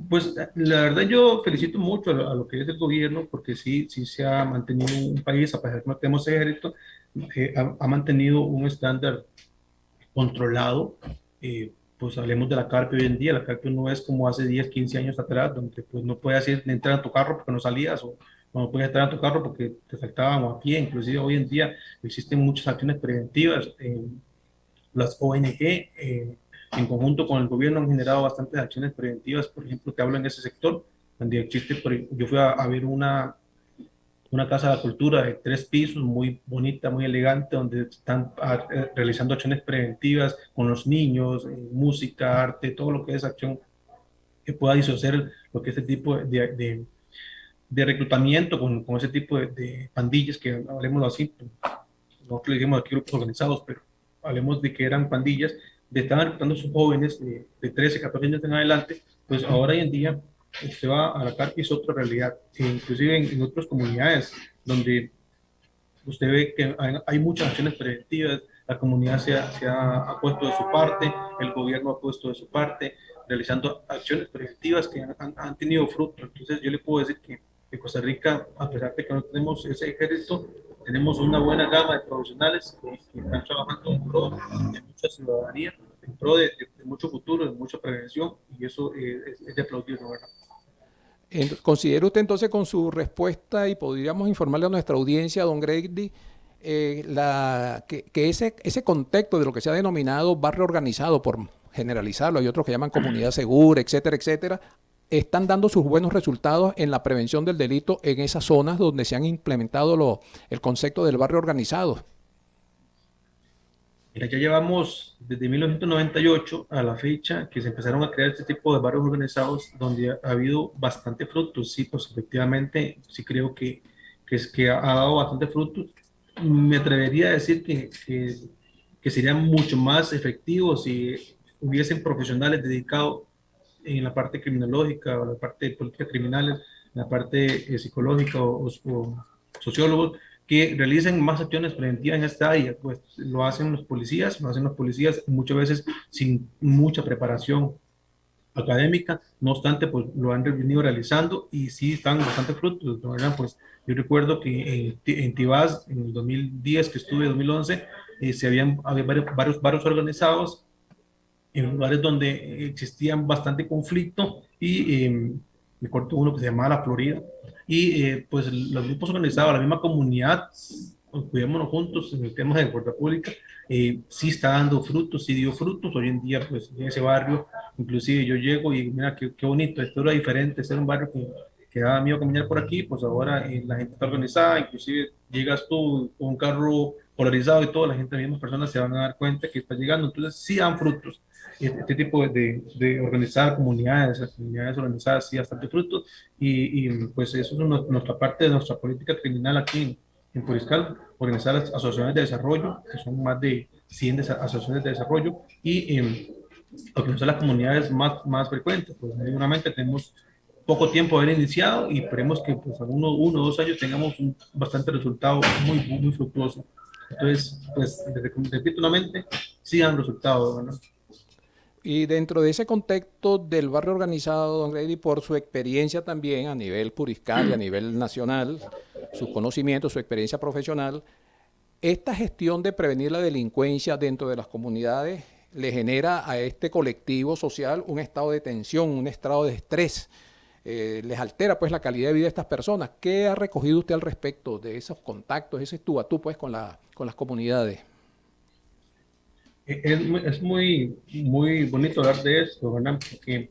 Pues la verdad yo felicito mucho a lo que es el gobierno, porque sí se ha mantenido un país, a pesar de que no tenemos ejército, ha mantenido un estándar controlado. Pues hablemos de la Carpio hoy en día. La Carpio no es como hace 10, 15 años atrás, donde pues no puedes ir, entrar a tu carro porque no salías, o no puedes entrar a tu carro porque te faltaban o a pie. Inclusive hoy en día existen muchas acciones preventivas. Las ONG, en conjunto con el gobierno, han generado bastantes acciones preventivas. Por ejemplo, te hablo en ese sector, donde existe, yo fui a ver una casa de la cultura de 3 pisos, muy bonita, muy elegante, donde están realizando acciones preventivas con los niños, música, arte, todo lo que es acción que pueda disociar lo que es ese tipo de reclutamiento con ese tipo de pandillas, que hablemos así, nosotros le decimos aquí grupos organizados, pero hablemos de que eran pandillas, de estaban reclutando a sus jóvenes de 13, 14 años en adelante. Pues ahora hoy en día usted va a la carta y es otra realidad, inclusive en otras comunidades donde usted ve que hay muchas acciones preventivas, la comunidad ha puesto de su parte, el gobierno ha puesto de su parte, realizando acciones preventivas que han tenido fruto. Entonces yo le puedo decir que Costa Rica, a pesar de que no tenemos ese ejército, tenemos una buena gama de profesionales que están trabajando en pro de mucha ciudadanía, en pro de mucho futuro, de mucha prevención, y eso es de aplaudir, ¿verdad? ¿Considera usted entonces con su respuesta, y podríamos informarle a nuestra audiencia, don Grady, que ese contexto de lo que se ha denominado barrio organizado, por generalizarlo, hay otros que llaman comunidad segura, etcétera, etcétera, están dando sus buenos resultados en la prevención del delito en esas zonas donde se han implementado el concepto del barrio organizado? Mira, ya llevamos desde 1998 a la fecha que se empezaron a crear este tipo de barrios organizados donde ha habido bastante frutos. Sí, pues efectivamente, sí creo que ha dado bastante frutos. Me atrevería a decir que serían mucho más efectivos si hubiesen profesionales dedicados en la parte criminológica o la parte de políticas criminales, en la parte psicológica o sociólogos, que realicen más acciones preventivas en esta área. Pues lo hacen los policías, muchas veces sin mucha preparación académica, no obstante, pues lo han venido realizando y sí están bastante frutos, ¿verdad? Pues yo recuerdo que en Tibás, en el 2010, que estuve, 2011, había varios organizados en lugares donde existían bastante conflicto y me corto uno que se llamaba La Florida y pues los grupos organizados, la misma comunidad, cuidémonos juntos en el tema de fuerza pública, sí está dando frutos, sí dio frutos. Hoy en día pues en ese barrio, inclusive yo llego y mira qué bonito, esto era diferente, este era un barrio que daba miedo caminar por aquí, pues ahora la gente está organizada, inclusive llegas tú con un carro polarizado y todo, la gente, las mismas personas se van a dar cuenta que está llegando, entonces sí dan frutos. Este tipo de organizar comunidades organizadas, sí, bastante frutos, pues eso es nuestra parte de nuestra política criminal aquí en Puriscal, organizar las asociaciones de desarrollo, que son más de 100 asociaciones de desarrollo, y organizar las comunidades más frecuentes. Pues seguramente tenemos poco tiempo de haber iniciado y esperemos que pues, a uno o 2 años tengamos un bastante resultado muy fructuoso. Entonces, pues, repito nuevamente, sí dan resultados, ¿verdad? Y dentro de ese contexto del barrio organizado, don Grady, por su experiencia también a nivel Puriscal y a nivel nacional, sus conocimientos, su experiencia profesional, esta gestión de prevenir la delincuencia dentro de las comunidades le genera a este colectivo social un estado de tensión, un estado de estrés, les altera pues la calidad de vida de estas personas. ¿Qué ha recogido usted al respecto de esos contactos, ese tú a tú pues con las comunidades? Es muy bonito hablar de esto, ¿verdad? Porque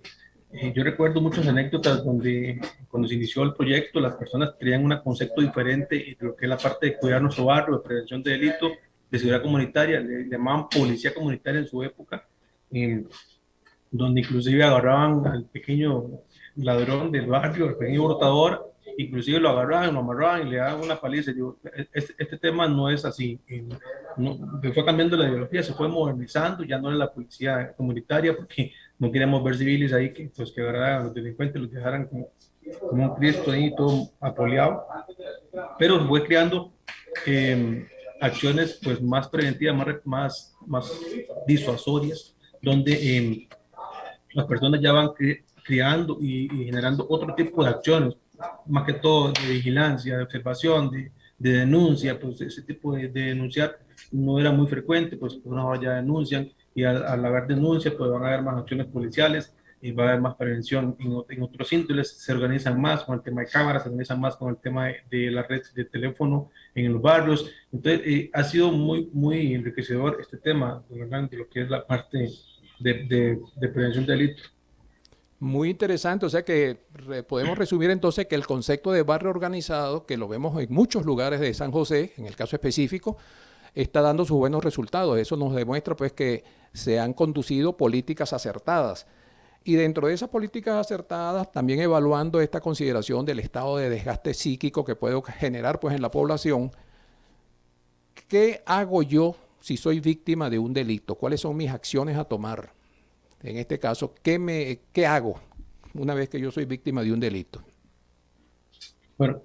yo recuerdo muchas anécdotas donde cuando se inició el proyecto las personas tenían un concepto diferente de lo que es la parte de cuidar nuestro barrio, de prevención de delito, de seguridad comunitaria, le llamaban policía comunitaria en su época, donde inclusive agarraban al pequeño ladrón del barrio, al pequeño hurtador, inclusive lo agarraban, lo amarraban y le daban una paliza. Digo, este tema no es así. Fue cambiando la ideología, se fue modernizando, ya no es la policía comunitaria, porque no queremos ver civiles ahí que, pues, que agarraran a los delincuentes, los dejaran como un Cristo ahí todo apoleado. Pero fue creando acciones pues, más preventivas, más disuasorias, donde las personas ya van creando y generando otro tipo de acciones, más que todo de vigilancia, de observación, de denuncia. Pues ese tipo de denunciar no era muy frecuente, pues personas ya denuncian y al haber denuncias pues van a haber más acciones policiales y va a haber más prevención en otros índoles, se organizan más con el tema de cámaras, se organizan más con el tema de la red de teléfono en los barrios. Entonces ha sido muy enriquecedor este tema, de lo que es la parte de prevención de delitos. Muy interesante, o sea que podemos resumir entonces que el concepto de barrio organizado, que lo vemos en muchos lugares de San José, en el caso específico, está dando sus buenos resultados. Eso nos demuestra pues que se han conducido políticas acertadas. Y dentro de esas políticas acertadas, también evaluando esta consideración del estado de desgaste psíquico que puede generar pues en la población, ¿qué hago yo si soy víctima de un delito? ¿Cuáles son mis acciones a tomar? En este caso, ¿qué hago una vez que yo soy víctima de un delito? Bueno,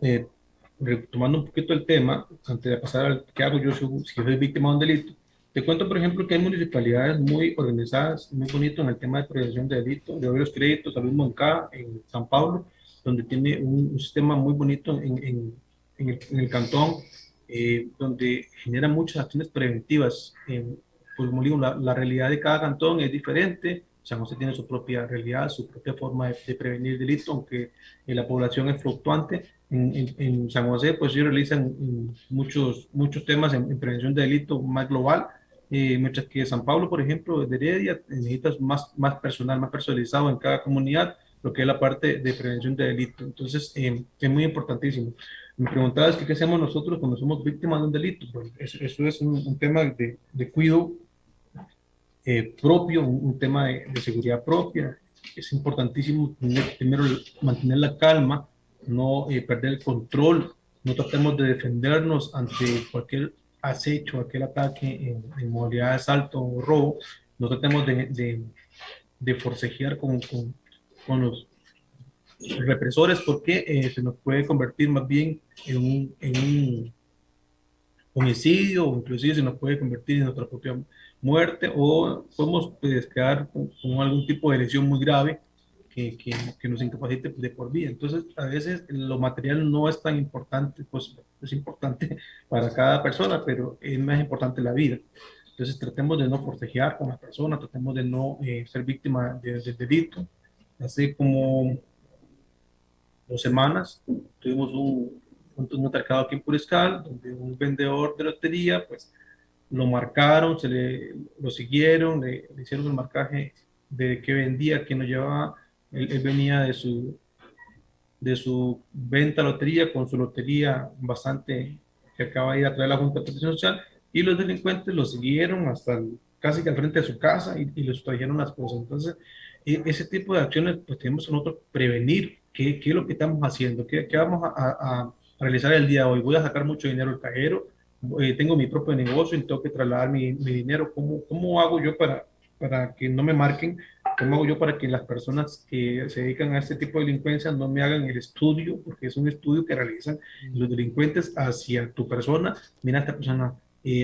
retomando un poquito el tema, antes de pasar al qué hago yo si soy víctima de un delito, te cuento, por ejemplo, que hay municipalidades muy organizadas, muy bonito en el tema de prevención de delitos. Yo doy los créditos a Luis Moncada en San Pablo, donde tiene un sistema muy bonito en el cantón, donde genera muchas acciones preventivas. Pues como digo, la realidad de cada cantón es diferente. San José tiene su propia realidad, su propia forma de prevenir delitos, aunque la población es fluctuante. En San José, pues ellos realizan muchos temas en prevención de delito más global, mientras que San Pablo, por ejemplo, de Heredia, necesitas más personal, más personalizado en cada comunidad, lo que es la parte de prevención de delito. Entonces, es muy importantísimo. Me preguntabas que qué hacemos nosotros cuando somos víctimas de un delito. Pues eso es un tema de cuidado propio, un tema de seguridad propia. Es importantísimo primero mantener la calma, no perder el control, no tratemos de defendernos ante cualquier acecho, aquel ataque en modalidad de asalto o robo, no tratemos de forcejear con los represores porque se nos puede convertir más bien en un homicidio, o inclusive se nos puede convertir en nuestra propia muerte, o podemos pues, quedar con algún tipo de lesión muy grave que nos incapacite de por vida. Entonces, a veces lo material no es tan importante, pues es importante para cada persona, pero es más importante la vida. Entonces, tratemos de no forcejear con la persona, tratemos de no ser víctima del delito. Así como 2 semanas tuvimos un altercado aquí en Puriscal, donde un vendedor de lotería, pues lo marcaron, lo siguieron, le hicieron el marcaje de qué vendía, qué nos llevaba. Él venía de su venta lotería con su lotería bastante que acaba de ir a traer la Junta de Protección Social, y los delincuentes lo siguieron hasta casi que al frente de su casa y les trajeron las cosas. Entonces, ese tipo de acciones, pues tenemos que nosotros prevenir qué es lo que estamos haciendo, qué vamos a realizar el día de hoy. Voy a sacar mucho dinero del cajero, tengo mi propio negocio y tengo que trasladar mi dinero. ¿Cómo hago yo para que no me marquen? ¿Cómo hago yo para que las personas que se dedican a este tipo de delincuencia no me hagan el estudio? Porque es un estudio que realizan los delincuentes hacia tu persona. Mira, esta persona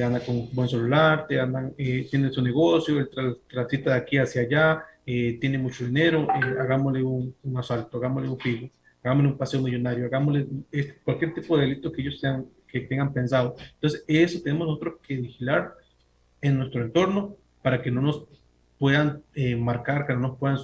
anda con buen celular, tiene su negocio, transita de aquí hacia allá, tiene mucho dinero, hagámosle un asalto, hagámosle un fijo, hagámosle un paseo millonario, hagámosle cualquier tipo de delito que ellos que tengan pensado. Entonces, eso tenemos nosotros que vigilar en nuestro entorno para que no nos puedan marcar, que no nos puedan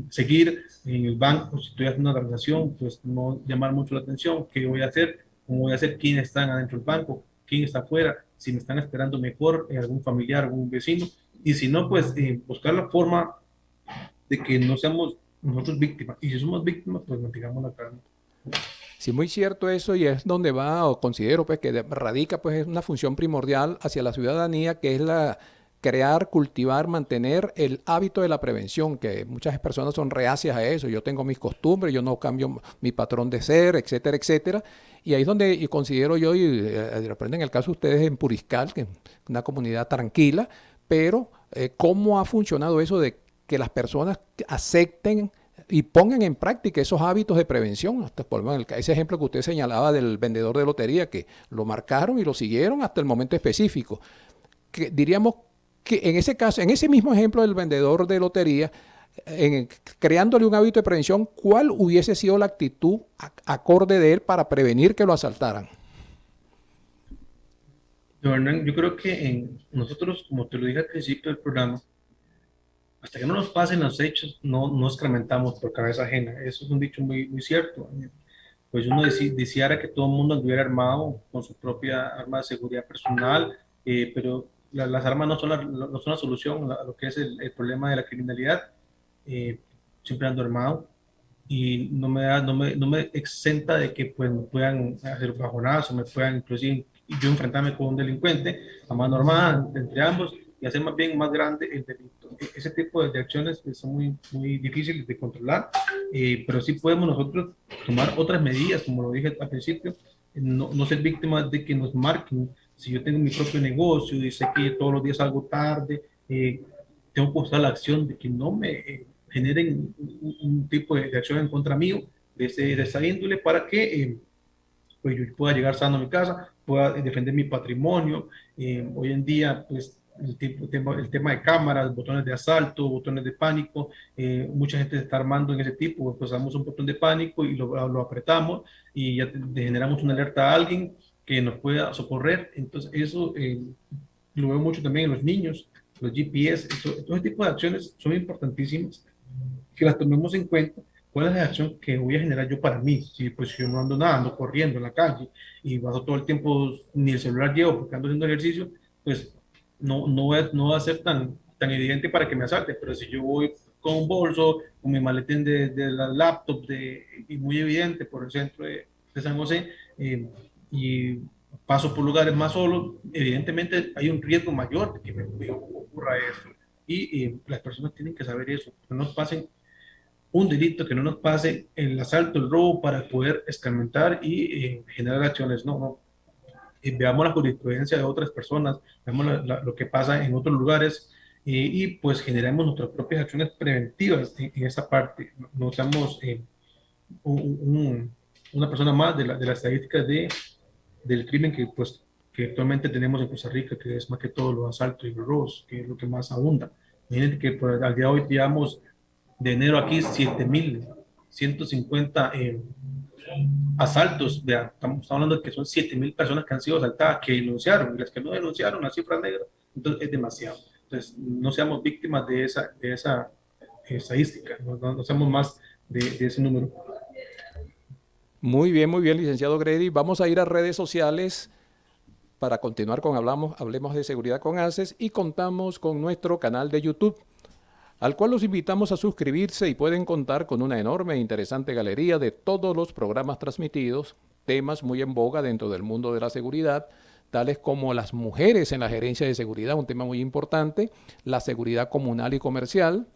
seguir en el banco. Si estoy haciendo una transacción, pues no llamar mucho la atención. ¿Qué voy a hacer? ¿Cómo voy a hacer? ¿Quiénes están adentro del banco? ¿Quién está afuera? Si me están esperando mejor, algún familiar, algún vecino. Y si no, pues buscar la forma de que no seamos nosotros víctimas. Y si somos víctimas, pues mantengamos la calma. Sí, muy cierto eso, y es donde va, o considero pues que radica pues es una función primordial hacia la ciudadanía, que es la crear, cultivar, mantener el hábito de la prevención, que muchas personas son reacias a eso. Yo tengo mis costumbres, yo no cambio mi patrón de ser, etcétera, etcétera. Y ahí es donde y considero yo, y reprenden el caso de ustedes en Puriscal, que es una comunidad tranquila, pero ¿cómo ha funcionado eso de que las personas acepten y pongan en práctica esos hábitos de prevención? Hasta por ese ejemplo que usted señalaba del vendedor de lotería, que lo marcaron y lo siguieron hasta el momento específico. Que diríamos que en ese caso, en ese mismo ejemplo del vendedor de lotería, creándole un hábito de prevención, ¿cuál hubiese sido la actitud acorde de él para prevenir que lo asaltaran? Hernán, yo creo que nosotros, como te lo dije al principio del programa, hasta que no nos pasen los hechos, no escarmentamos por cabeza ajena. Eso es un dicho muy, muy cierto. Pues uno deseara que todo el mundo anduviera armado con su propia arma de seguridad personal, pero las armas no son la solución a lo que es el problema de la criminalidad. Siempre ando armado y no me exenta de que pues, me puedan hacer bajonazos, me puedan inclusive yo enfrentarme con un delincuente a mano armada entre ambos y hacer más bien más grande el delito. Ese tipo de acciones son muy, muy difíciles de controlar, pero sí podemos nosotros tomar otras medidas, como lo dije al principio, no ser víctimas de que nos marquen. Si yo tengo mi propio negocio y sé que todos los días salgo tarde, tengo que usar la acción de que no me generen un tipo de acción en contra mío de esa índole para que pues yo pueda llegar sano a mi casa, pueda defender mi patrimonio. Hoy en día, pues el tema de cámaras, botones de asalto, botones de pánico, mucha gente se está armando en ese tipo, pues damos un botón de pánico y lo apretamos y ya generamos una alerta a alguien que nos pueda socorrer. Entonces, eso lo veo mucho también en los niños, los GPS, todo ese tipo de acciones son importantísimas, que las tomemos en cuenta. ¿Cuál es la acción que voy a generar yo para mí? Si pues yo no ando nada, ando corriendo en la calle y paso todo el tiempo, ni el celular llevo porque ando haciendo ejercicio, pues no va a ser tan evidente para que me asalte. Pero si yo voy con un bolso, con mi maletín de la laptop, y muy evidente por el centro de San José, y paso por lugares más solos, evidentemente hay un riesgo mayor de que me ocurra eso. Y las personas tienen que saber eso, que no nos pasen un delito, que no nos pase el asalto, el robo para poder escarmentar y generar acciones. No. Veamos la jurisprudencia de otras personas, veamos lo que pasa en otros lugares y pues generemos nuestras propias acciones preventivas en esa parte. No seamos una persona más de las estadísticas del crimen que actualmente tenemos en Costa Rica, que es más que todo los asaltos y los robos, que es lo que más abunda. Miren que al día de hoy, digamos, de enero aquí, 7.150 asaltos. Estamos hablando de que son 7.000 personas que han sido asaltadas, que denunciaron, y las que no denunciaron, la cifra negra, entonces es demasiado. Entonces, no seamos víctimas de esa estadística, no seamos más de ese número. Muy bien, licenciado Grady. Vamos a ir a redes sociales para continuar con Hablemos de Seguridad con ACES y contamos con nuestro canal de YouTube, al cual los invitamos a suscribirse y pueden contar con una enorme e interesante galería de todos los programas transmitidos, temas muy en boga dentro del mundo de la seguridad, tales como las mujeres en la gerencia de seguridad, un tema muy importante, la seguridad comunal y comercial,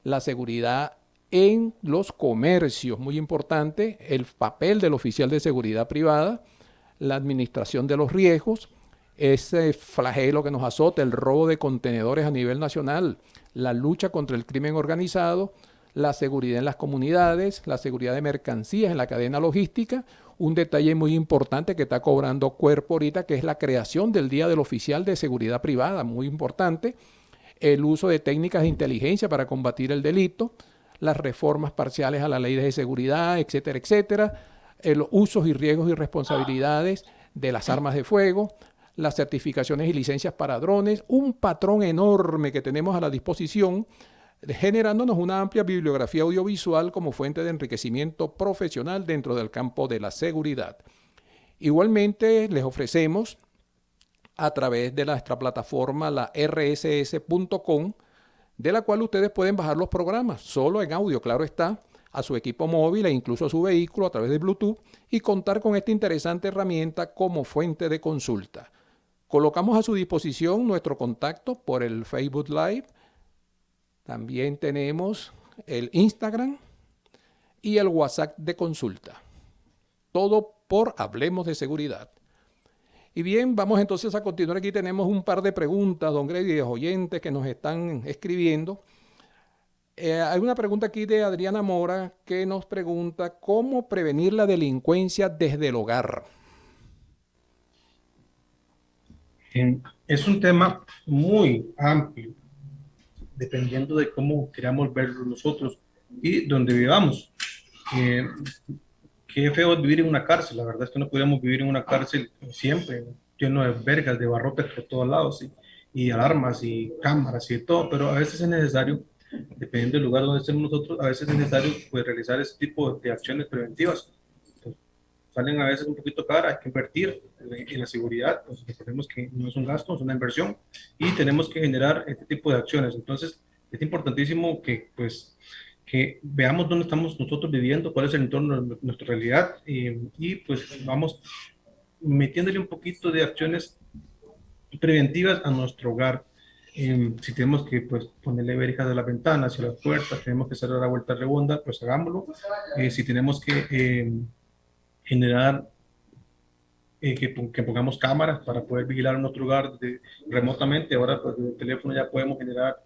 la seguridad en los comercios, muy importante, el papel del oficial de seguridad privada, la administración de los riesgos, ese flagelo que nos azota, el robo de contenedores a nivel nacional, la lucha contra el crimen organizado, la seguridad en las comunidades, la seguridad de mercancías en la cadena logística, un detalle muy importante que está cobrando cuerpo ahorita, que es la creación del Día del Oficial de Seguridad Privada, muy importante, el uso de técnicas de inteligencia para combatir el delito, las reformas parciales a la ley de seguridad, etcétera, etcétera, los usos y riesgos y responsabilidades de las armas de fuego, las certificaciones y licencias para drones, un patrón enorme que tenemos a la disposición, generándonos una amplia bibliografía audiovisual como fuente de enriquecimiento profesional dentro del campo de la seguridad. Igualmente les ofrecemos a través de nuestra plataforma, la rss.com, de la cual ustedes pueden bajar los programas, solo en audio, claro está, a su equipo móvil e incluso a su vehículo a través de Bluetooth y contar con esta interesante herramienta como fuente de consulta. Colocamos a su disposición nuestro contacto por el Facebook Live. También tenemos el Instagram y el WhatsApp de consulta. Todo por Hablemos de Seguridad. Y bien, vamos entonces a continuar. Aquí tenemos un par de preguntas, don Grady, de oyentes que nos están escribiendo. Hay una pregunta aquí de Adriana Mora que nos pregunta cómo prevenir la delincuencia desde el hogar. Es un tema muy amplio, dependiendo de cómo queramos verlo nosotros y donde vivamos. Qué feo es vivir en una cárcel. La verdad es que no podríamos vivir en una cárcel siempre, lleno de vergas, de barrotes por todos lados, y alarmas y cámaras y todo, pero a veces es necesario, dependiendo del lugar donde estemos nosotros, a veces es necesario pues, realizar ese tipo de acciones preventivas. Pues, salen a veces un poquito caras, hay que invertir en la seguridad, pues recordemos que no es un gasto, es una inversión, y tenemos que generar este tipo de acciones. Entonces, es importantísimo que veamos dónde estamos nosotros viviendo, cuál es el entorno de nuestra realidad, y pues vamos metiéndole un poquito de acciones preventivas a nuestro hogar. Si tenemos que pues, ponerle verjas a las ventanas y a las puertas, tenemos que cerrar la vuelta redonda, pues hagámoslo. Si tenemos que generar, que pongamos cámaras para poder vigilar nuestro hogar remotamente, ahora pues desde el teléfono ya podemos generar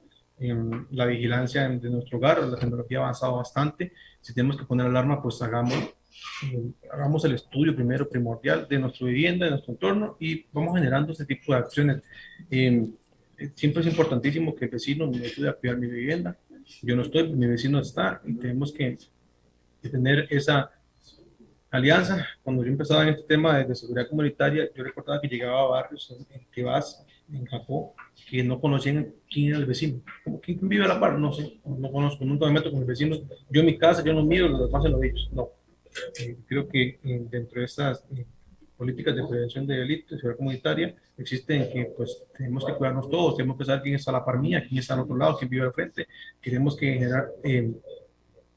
la vigilancia de nuestro hogar, la tecnología ha avanzado bastante. Si tenemos que poner alarma, pues hagamos el estudio primero primordial de nuestra vivienda, de nuestro entorno, y vamos generando este tipo de acciones. Siempre es importantísimo que el vecino me ayude a cuidar mi vivienda. Yo no estoy, mi vecino está, y tenemos que tener Alianza, cuando yo empezaba en este tema de seguridad comunitaria, yo recordaba que llegaba a barrios en Tibás, en Japón, que no conocían quién era el vecino. ¿Quién vive a la par? No sé, no conozco, nunca me meto con el vecino. Yo en mi casa, yo no miro, los demás se lo dicho. No. Creo que dentro de estas políticas de prevención de delitos, de seguridad comunitaria, existen que pues tenemos que cuidarnos todos, tenemos que saber quién está a la par mía, quién está al otro lado, quién vive al frente. Tenemos que generar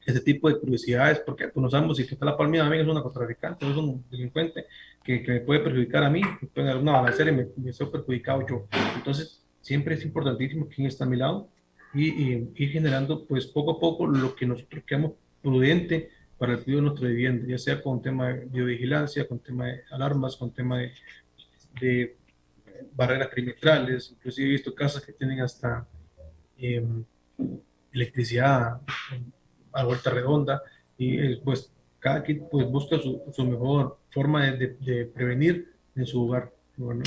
ese tipo de curiosidades, porque pues, no sabemos si que está la par mía también es un narcotraficante, es un delincuente que me puede perjudicar a mí, que puede dar una balacera y me soy perjudicado yo. Entonces, siempre es importantísimo quién está a mi lado y ir generando, pues poco a poco, lo que nosotros creamos prudente para el cuidado de nuestra vivienda, ya sea con tema de biovigilancia, con tema de alarmas, con tema de barreras perimetrales. Inclusive he visto casas que tienen hasta electricidad a vuelta redonda y pues cada quien pues busca su mejor forma de prevenir en su hogar. Bueno.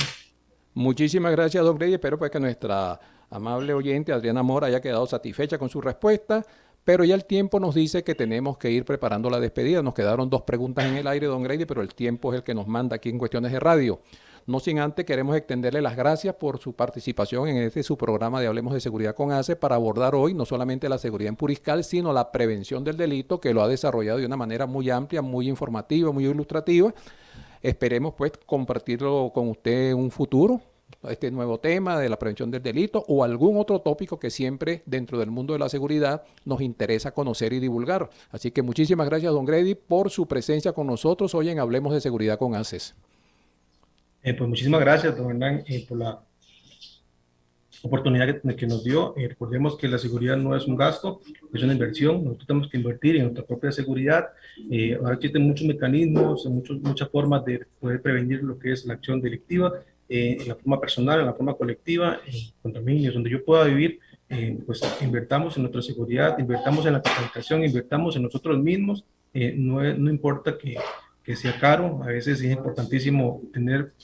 Muchísimas gracias, don Grady. Espero pues que nuestra amable oyente Adriana Mora haya quedado satisfecha con su respuesta, pero ya el tiempo nos dice que tenemos que ir preparando la despedida. Nos quedaron 2 preguntas en el aire, don Grady, pero el tiempo es el que nos manda aquí en Cuestiones de Radio. No sin antes queremos extenderle las gracias por su participación en su programa de Hablemos de Seguridad con ACES para abordar hoy no solamente la seguridad en Puriscal, sino la prevención del delito, que lo ha desarrollado de una manera muy amplia, muy informativa, muy ilustrativa. Esperemos pues compartirlo con usted en un futuro, este nuevo tema de la prevención del delito o algún otro tópico que siempre dentro del mundo de la seguridad nos interesa conocer y divulgar. Así que muchísimas gracias, don Grady, por su presencia con nosotros hoy en Hablemos de Seguridad con ACES. Pues muchísimas gracias, don Hernán, por la oportunidad que nos dio. Recordemos que la seguridad no es un gasto, es una inversión. Nosotros tenemos que invertir en nuestra propia seguridad. Ahora existen muchos mecanismos, muchas formas de poder prevenir lo que es la acción delictiva, en la forma personal, en la forma colectiva, en condominios, donde yo pueda vivir. Pues invertamos en nuestra seguridad, invertamos en la capacitación, invertamos en nosotros mismos. No importa que sea caro, a veces es importantísimo tener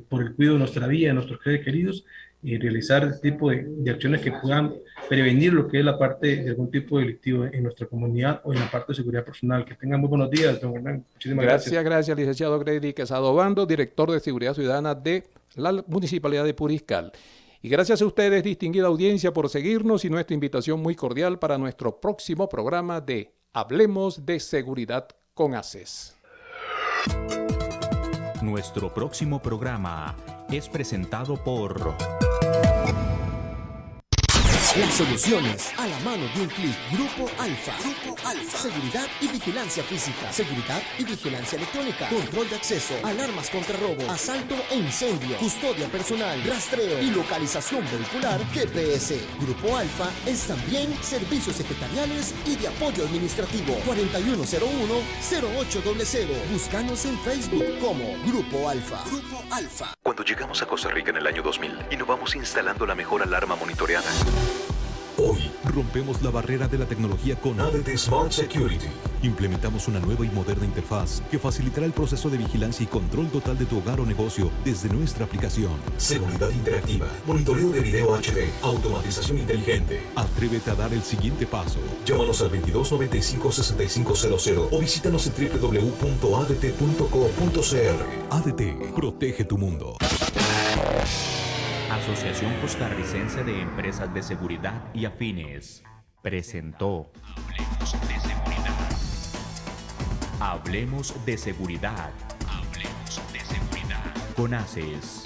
por el cuidado de nuestra vida, de nuestros seres queridos, y realizar este tipo de acciones que puedan prevenir lo que es la parte de algún tipo delictivo en nuestra comunidad o en la parte de seguridad personal. Que tengan muy buenos días, don Hernán. Muchísimas gracias. Gracias, licenciado Grady Quesada Obando, director de Seguridad Ciudadana de la Municipalidad de Puriscal. Y gracias a ustedes, distinguida audiencia, por seguirnos y nuestra invitación muy cordial para nuestro próximo programa de Hablemos de Seguridad con ACES. Nuestro próximo programa es presentado por... Las soluciones a la mano de un clic. Grupo Alfa. Grupo Alfa. Seguridad y vigilancia física. Seguridad y vigilancia electrónica. Control de acceso. Alarmas contra robo. Asalto e incendio. Custodia personal. Rastreo y localización vehicular. GPS. Grupo Alfa es también servicios secretariales y de apoyo administrativo. 4101-0800. Búscanos en Facebook como Grupo Alfa. Grupo Alfa. Cuando llegamos a Costa Rica en el año 2000, innovamos instalando la mejor alarma monitoreada. Hoy rompemos la barrera de la tecnología con ADT Smart Security. Implementamos una nueva y moderna interfaz que facilitará el proceso de vigilancia y control total de tu hogar o negocio desde nuestra aplicación. Seguridad interactiva, monitoreo de video HD, automatización inteligente. Atrévete a dar el siguiente paso. Llámanos al 2295-6500 o visítanos en www.adt.co.cr. ADT, protege tu mundo. Asociación Costarricense de Empresas de Seguridad y Afines presentó Hablemos de Seguridad. Hablemos de Seguridad. Hablemos de Seguridad. Con ACES.